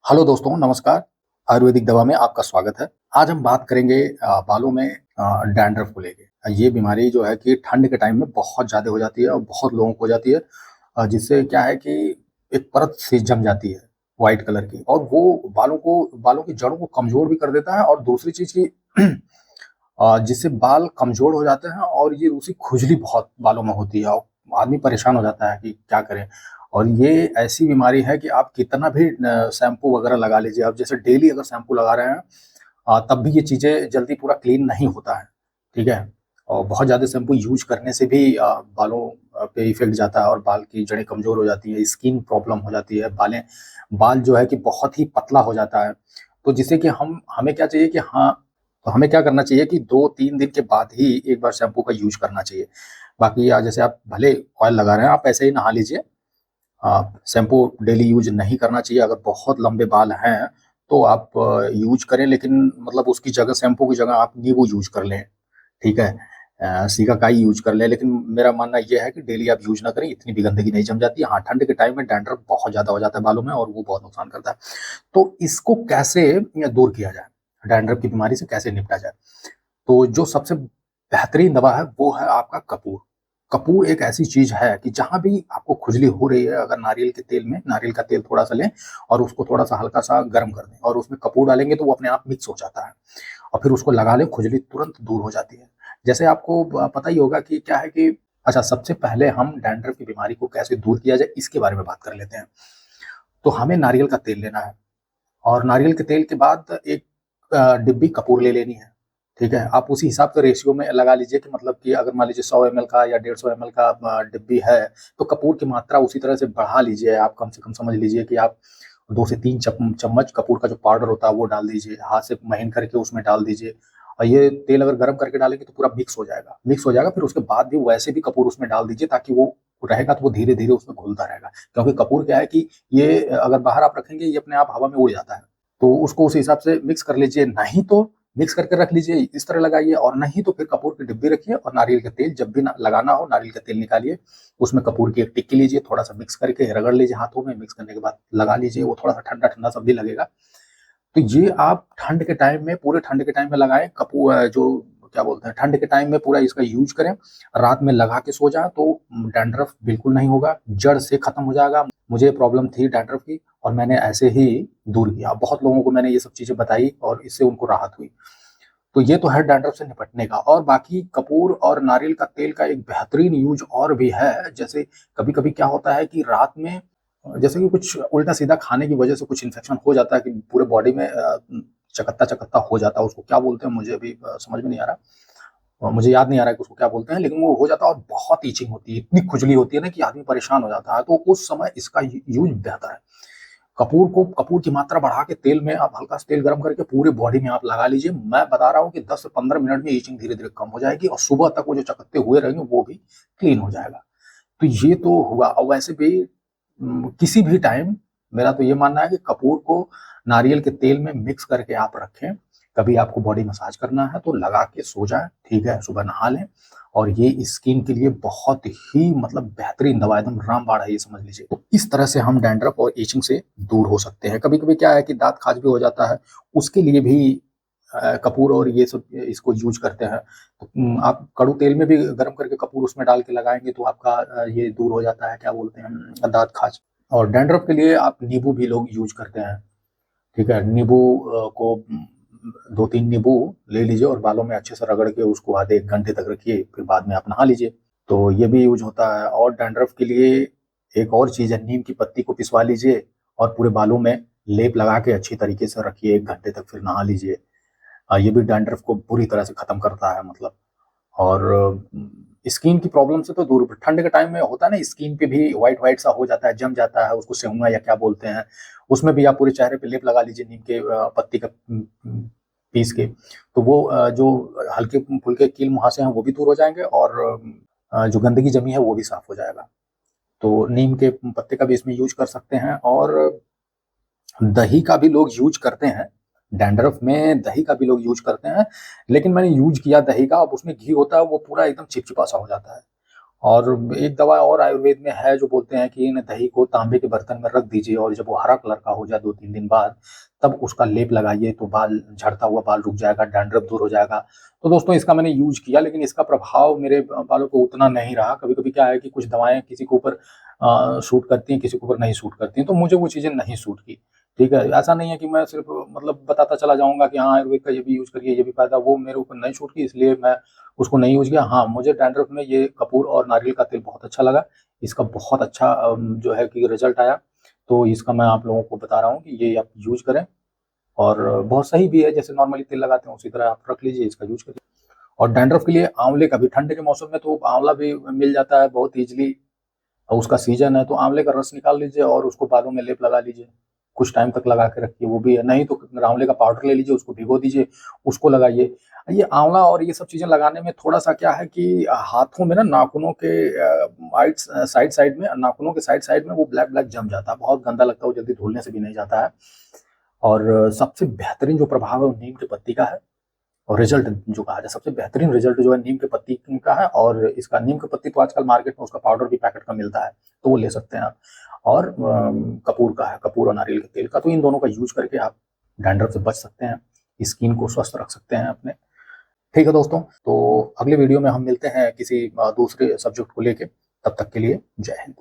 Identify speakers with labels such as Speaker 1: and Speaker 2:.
Speaker 1: Hello दोस्तों, नमस्कार। आयुर्वेदिक दवा में आपका स्वागत है। आज हम बात करेंगे बालों में डैंड्रफ को लेके। ये बीमारी जो है कि ठंड के टाइम में बहुत ज़्यादा हो जाती है और बहुत लोगों को हो जाती है। जिससे क्या है कि एक परत सी जम जाती है व्हाइट कलर की, और वो बालों की जड़ों को कमज़ोर भी कर देता है। और दूसरी चीज़ कि जिससे बाल कमज़ोर हो जाते हैं और ये दूसरी खुजली बहुत बालों में होती है और आदमी परेशान हो जाता है कि क्या करें। और ये ऐसी बीमारी है कि आप कितना भी शैम्पू वगैरह लगा लीजिए, अब जैसे डेली अगर शैम्पू लगा रहे हैं तब भी ये चीज़ें जल्दी पूरा क्लीन नहीं होता है, ठीक है? और बहुत ज़्यादा शैम्पू यूज़ करने से भी बालों पे इफ़ेक्ट जाता है और बाल की जड़ें कमज़ोर हो जाती हैं, स्किन प्रॉब्लम हो जाती है, बाल जो है कि बहुत ही पतला हो जाता है। तो जिससे कि हमें क्या चाहिए कि तो हमें क्या करना चाहिए कि 2-3 दिन के बाद ही एक बार शैम्पू का यूज़ करना चाहिए। बाकी जैसे आप भले ऑयल लगा रहे हैं, आप ऐसे ही नहा लीजिए। शैम्पू डेली यूज़ नहीं करना चाहिए। अगर बहुत लंबे बाल हैं, तो आप यूज़ करें, लेकिन मतलब उसकी जगह शैम्पू की जगह आप नींबू यूज़ कर लें, ठीक है? सिकाकाई यूज़ कर लें, लेकिन मेरा मानना ये है कि डेली आप यूज़ ना करें, इतनी भी गंदगी नहीं जम जाती है। हाँ, ठंड के टाइम में डैंड्रफ बहुत ज़्यादा हो जाता है बालों में और वो बहुत नुकसान करता है। तो इसको कैसे दूर किया जाए? डैंड्रफ की बीमारी से कैसे निपटा जाए? तो जो सबसे बेहतरीन दवा है, वो है आपका कपूर। कपूर एक ऐसी चीज़ है कि जहाँ भी आपको खुजली हो रही है, अगर नारियल का तेल थोड़ा-सा लें और उसको थोड़ा-सा हल्का-सा गरम कर दें और उसमें कपूर डालेंगे तो वो अपने आप मिक्स हो जाता है और फिर उसको लगा लें, खुजली तुरंत दूर हो जाती है। जैसे आपको पता ही होगा कि क्या है कि अच्छा, सबसे पहले हम डैंड्रफ की बीमारी को कैसे दूर किया जाए, इसके बारे में बात कर लेते हैं। तो हमें नारियल का तेल लेना है और नारियल के तेल के बाद एक डिब्बी कपूर ले लेनी है, ठीक है? आप उसी हिसाब से रेशियो में लगा लीजिए कि मतलब कि अगर मान लीजिए 100 एमएल का या 150 एमएल का डिब्बी है, तो कपूर की मात्रा उसी तरह से बढ़ा लीजिए। आप कम से कम समझ लीजिए कि आप 2 से 3 चम्मच कपूर का जो पाउडर होता है वो डाल दीजिए, हाथ से महीन करके उसमें डाल दीजिए। और ये तेल अगर गरम करके डालेंगे तो पूरा मिक्स हो जाएगा, फिर उसके बाद भी वैसे भी कपूर उसमें डाल दीजिए, ताकि वो रहेगा तो वो धीरे-धीरे उसमें घुलता रहेगा। क्योंकि कपूर क्या है कि ये अगर बाहर आप रखेंगे, ये अपने आप हवा में उड़ जाता है। तो उसको उस हिसाब से मिक्स कर लीजिए, नहीं तो मिक्स करके रख लीजिए, इस तरह लगाइए, और नहीं तो फिर कपूर की डिब्बी रखिए और नारियल का तेल जब भी लगाना हो, नारियल का तेल निकालिए, उसमें कपूर की एक टिक्की लीजिए, थोड़ा-सा मिक्स करके रगड़ लीजिए हाथों में, मिक्स करने के बाद लगा लीजिए, वो थोड़ा-सा ठंडा-ठंडा सा भी लगेगा। तो ये आप ठंड के टाइम में, पूरे ठंड के टाइम में लगाएँ, जो क्या बोलते हैं, ठंड के टाइम में पूरा इसका यूज़ करें, रात में लगा के सो जाएँ तो डैंड्रफ बिल्कुल नहीं होगा, जड़ से खत्म हो जाएगा। मुझे प्रॉब्लम थी डैंड्रफ की और मैंने ऐसे ही दूर किया। बहुत लोगों को मैंने ये सब चीज़ें बताई और इससे उनको राहत हुई। तो ये तो है डैंड्रफ से निपटने का। और बाकी कपूर और नारियल का तेल का एक बेहतरीन यूज़ और भी है। जैसे कभी-कभी क्या होता है कि रात में जैसे कि कुछ उल्टा-सीधा खाने की वजह से कुछ इन्फेक्शन हो जाता है कि पूरे बॉडी में चकत्ता-चकत्ता हो जाता है। उसको क्या बोलते हैं मुझे अभी समझ में नहीं आ रहा। मुझे याद नहीं आ रहा है कि उसको क्या बोलते हैं, लेकिन वो हो जाता है और बहुत इचिंग होती है, इतनी खुजली होती है ना कि आदमी परेशान हो जाता है। तो उस समय इसका यूज़ बेहतर है। कपूर की मात्रा बढ़ा के तेल में आप हल्का सा तेल गरम करके पूरी बॉडी में आप लगा लीजिए। मैं बता रहा हूँ कि 10 से 15 मिनट में इचिंग धीरे-धीरे कम हो जाएगी और सुबह तक वो जो चकत्ते हुए रहेंगे वो भी क्लीन हो जाएगा। तो ये तो हुआ। और वैसे भी किसी भी टाइम मेरा तो ये मानना है कि कपूर को नारियल के तेल में मिक्स करके आप रखें। कभी आपको बॉडी मसाज करना है तो लगा के सो जाएँ, ठीक है? सुबह नहा लें और ये स्किन के लिए बहुत ही मतलब बेहतरीन दवा है, एकदम रामबाण है ये, समझ लीजिए। तो इस तरह से हम डैंड्रफ और इचिंग से दूर हो सकते हैं। कभी-कभी क्या है कि दाँत-खाज भी हो जाता है, उसके लिए भी कपूर और ये सब इसको यूज़ करते हैं। तो आप कड़ू तेल में भी गरम करके कपूर उसमें डाल के लगाएँगे तो आपका ये दूर हो जाता है, क्या बोलते हैं, दाँत-खाज। और डैंड्रफ के लिए आप नींबू भी लोग यूज़ करते हैं, ठीक है? नींबू को 2-3 नींबू ले लीजिए और बालों में अच्छे से रगड़ के उसको आधे 1 घंटे तक रखिए, फिर बाद में आप नहा लीजिए। तो ये भी यूज़ होता है। और डैंड्रफ के लिए एक और चीज़ है, नीम की पत्ती को पिसवा लीजिए और पूरे बालों में लेप लगा के अच्छी तरीके से रखिए 1 घंटे तक, फिर नहा लीजिए। ये भी डैंड्रफ को पूरी तरह से खत्म करता है मतलब। और स्किन की प्रॉब्लम से तो दूर, ठंड के टाइम में होता है ना, स्किन पे भी व्हाइट-व्हाइट सा हो जाता है, जम जाता है, उसको सेहुआ या क्या बोलते हैं। उसमें भी आप पूरे चेहरे पे लेप लगा लीजिए नीम के पत्ती का पीस के। तो वो जो हल्के-फुल्के कील-मुहासे हैं वो भी दूर हो जाएँगे और जो गंदगी जमी है वो भी साफ हो जाएगा। तो नीम के पत्ते का भी इसमें यूज़ कर सकते हैं। और दही का भी लोग यूज़ करते हैं। डैंड्रफ में दही का भी लोग यूज़ करते हैं, लेकिन मैंने यूज़ किया दही का, अब उसमें घी होता है, वो पूरा एकदम चिपचिपा सा हो जाता है। और एक दवा और आयुर्वेद में है जो बोलते हैं कि इन दही को तांबे के बर्तन में रख दीजिए और जब वो हरा कलर का हो जाए 2-3 दिन बाद, तब उसका लेप लगाइए तो बाल झड़ता हुआ बाल रुक जाएगा, डैंड्रफ दूर हो जाएगा। तो दोस्तों इसका मैंने यूज़ किया, लेकिन इसका प्रभाव मेरे बालों पे उतना नहीं रहा। कभी-कभी क्या है कि कुछ दवाएँ किसी के ऊपर सूट करती हैं, किसी के ऊपर नहीं सूट करती हैं, तो मुझे वो चीज़ें नहीं सूट की। ठीक है? ऐसा नहीं है कि मैं सिर्फ़ मतलब बताता चला जाऊँगा कि हाँ, आयुर्वेद का ये भी यूज़ करिए, ये भी फ़ायदा, वो मेरे ऊपर नहीं सूट की इसलिए मैं उसको नहीं यूज़ किया। हाँ, मुझे डैंड्रफ में ये कपूर और नारियल का तेल बहुत अच्छा लगा। इसका बहुत अच्छा जो है कि रिज़ल्ट आया, तो इसका मैं आप लोगों को बता रहा हूँ कि ये आप यूज़ करें और बहुत सही भी है, जैसे नॉर्मली तेल लगाते हैं उसी तरह आप रख लीजिए, इसका यूज़ करिए। और डैंड्रफ के लिए आँवले का भी, ठंड के मौसम में तो आँवला भी मिल जाता है बहुत ईज़िली, उसका सीज़न है, तो आँवले का रस निकाल लीजिए और उसको बालों में लेप लगा लीजिए। कुछ टाइम तक लगा के रखिए, वो भी है। नहीं तो आँवले का पाउडर ले लीजिए, उसको भिगो दीजिए, उसको लगाइए। ये आँवला और ये सब चीज़ें लगाने में थोड़ा-सा क्या है कि हाथों में ना नाखूनों के साइड-साइड में, नाखूनों के साइड-साइड में वो ब्लैक-ब्लैक जम जाता है, बहुत गंदा लगता है, वो जल्दी धुलने से भी नहीं जाता है। और सबसे बेहतरीन जो प्रभाव है वो नीम की पत्ती का है। और रिज़ल्ट जो कहा जाए, सबसे बेहतरीन रिज़ल्ट जो है नीम की पत्ती का है, और इसका नीम की पत्ती तो आजकल मार्केट में उसका पाउडर भी पैकेट का मिलता है, तो वो ले सकते हैं आप। और कपूर का है, कपूर और नारियल के तेल का, तो इन दोनों का यूज़ करके आप डैंड्रफ से बच सकते हैं, स्किन को स्वस्थ रख सकते हैं अपने। ठीक है दोस्तों, तो अगले वीडियो में हम मिलते हैं किसी दूसरे सब्जेक्ट को लेके, तब तक के लिए जय हिंद।